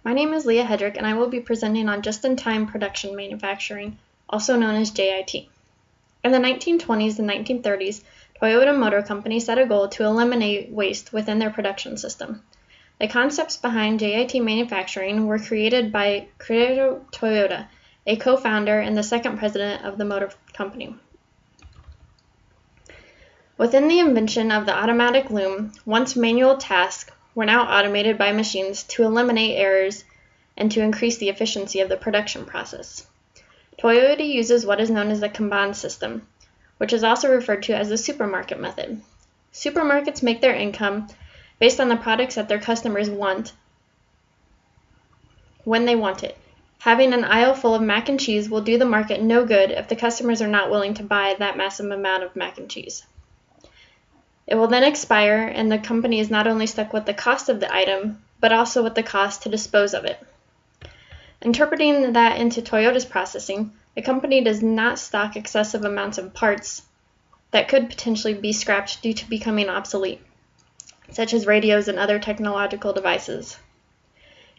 My name is Leah Hedrick, and I will be presenting on just-in-time production manufacturing, also known as JIT. In the 1920s and 1930s, Toyota Motor Company set a goal to eliminate waste within their production system. The concepts behind JIT manufacturing were created by Akio Toyoda, a co-founder and the second president of the motor company. Within the invention of the automatic loom, once manual tasks were now automated by machines to eliminate errors and to increase the efficiency of the production process. Toyota uses what is known as the Kanban system, which is also referred to as the supermarket method. Supermarkets make their income based on the products that their customers want when they want it. Having an aisle full of mac and cheese will do the market no good if the customers are not willing to buy that massive amount of mac and cheese. It will then expire, and the company is not only stuck with the cost of the item, but also with the cost to dispose of it. Interpreting that into Toyota's processing, the company does not stock excessive amounts of parts that could potentially be scrapped due to becoming obsolete, such as radios and other technological devices.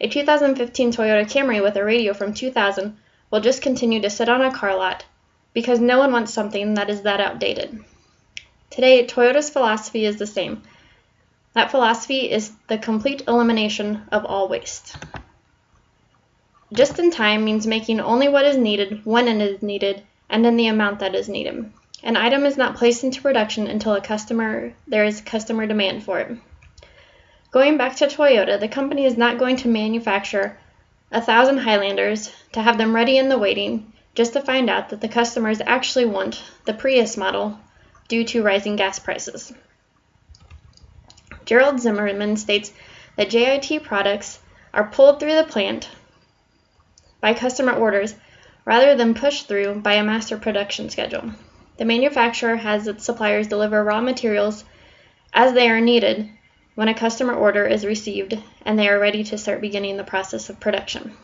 A 2015 Toyota Camry with a radio from 2000 will just continue to sit on a car lot because no one wants something that is that outdated. Today, Toyota's philosophy is the same. That philosophy is the complete elimination of all waste. Just in time means making only what is needed when it is needed and in the amount that is needed. An item is not placed into production until there is customer demand for it. Going back to Toyota, the company is not going to manufacture 1,000 Highlanders to have them ready in the waiting just to find out that the customers actually want the Prius model due to rising gas prices. Gerald Zimmerman states that JIT products are pulled through the plant by customer orders rather than pushed through by a master production schedule. The manufacturer has its suppliers deliver raw materials as they are needed when a customer order is received and they are ready to start beginning the process of production.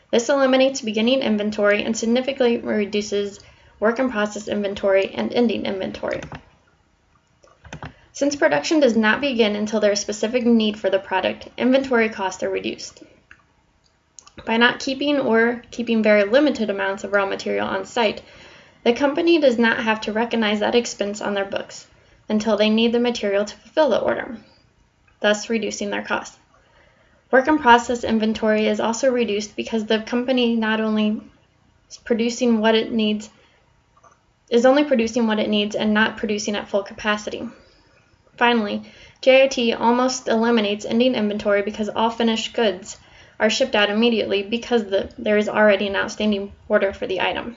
This eliminates beginning inventory and significantly reduces work in process inventory and ending inventory. Since production does not begin until there is specific need for the product, inventory costs are reduced. By not keeping or keeping very limited amounts of raw material on site, the company does not have to recognize that expense on their books until they need the material to fulfill the order, thus reducing their costs. Work in process inventory is also reduced because the company not only is producing what it needs and not producing at full capacity. Finally, JIT almost eliminates ending inventory because all finished goods are shipped out immediately because there is already an outstanding order for the item.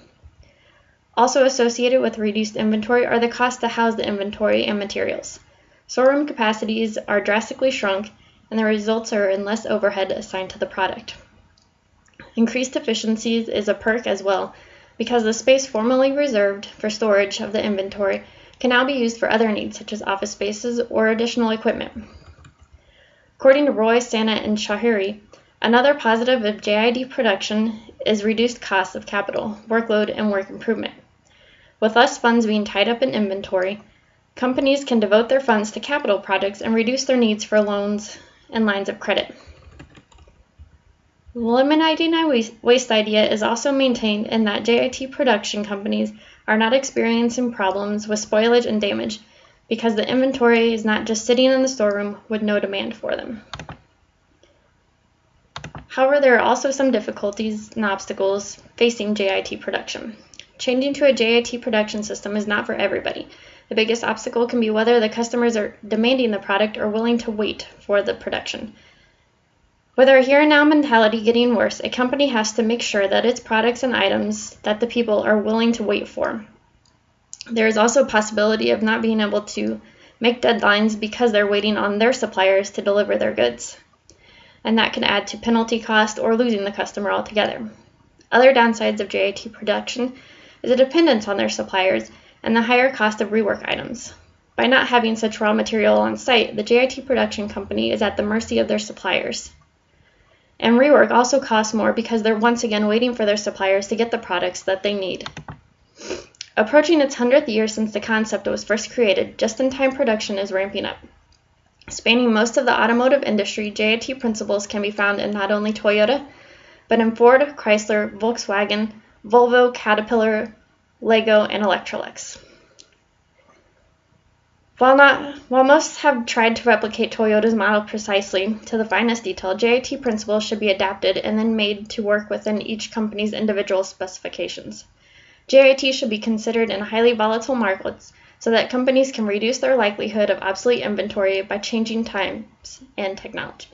Also associated with reduced inventory are the costs to house the inventory and materials. Storeroom capacities are drastically shrunk, and the results are in less overhead assigned to the product. Increased efficiencies is a perk as well, because the space formerly reserved for storage of the inventory can now be used for other needs such as office spaces or additional equipment. According to Roy, Santa, and Shahiri, another positive of JIT production is reduced costs of capital, workload, and work improvement. With less funds being tied up in inventory, companies can devote their funds to capital projects and reduce their needs for loans and lines of credit. The eliminating waste idea is also maintained in that JIT production companies are not experiencing problems with spoilage and damage because the inventory is not just sitting in the storeroom with no demand for them. However, there are also some difficulties and obstacles facing JIT production. Changing to a JIT production system is not for everybody. The biggest obstacle can be whether the customers are demanding the product or willing to wait for the production. With our here and now mentality getting worse, a company has to make sure that its products and items that the people are willing to wait for. There is also a possibility of not being able to make deadlines because they're waiting on their suppliers to deliver their goods, and that can add to penalty cost or losing the customer altogether. Other downsides of JIT production is a dependence on their suppliers and the higher cost of rework items. By not having such raw material on site, the JIT production company is at the mercy of their suppliers. And rework also costs more because they're once again waiting for their suppliers to get the products that they need. Approaching its 100th year since the concept was first created, just-in-time production is ramping up. Spanning most of the automotive industry, JIT principles can be found in not only Toyota, but in Ford, Chrysler, Volkswagen, Volvo, Caterpillar, Lego, and Electrolux. While most have tried to replicate Toyota's model precisely to the finest detail, JIT principles should be adapted and then made to work within each company's individual specifications. JIT should be considered in highly volatile markets so that companies can reduce their likelihood of obsolete inventory by changing times and technology.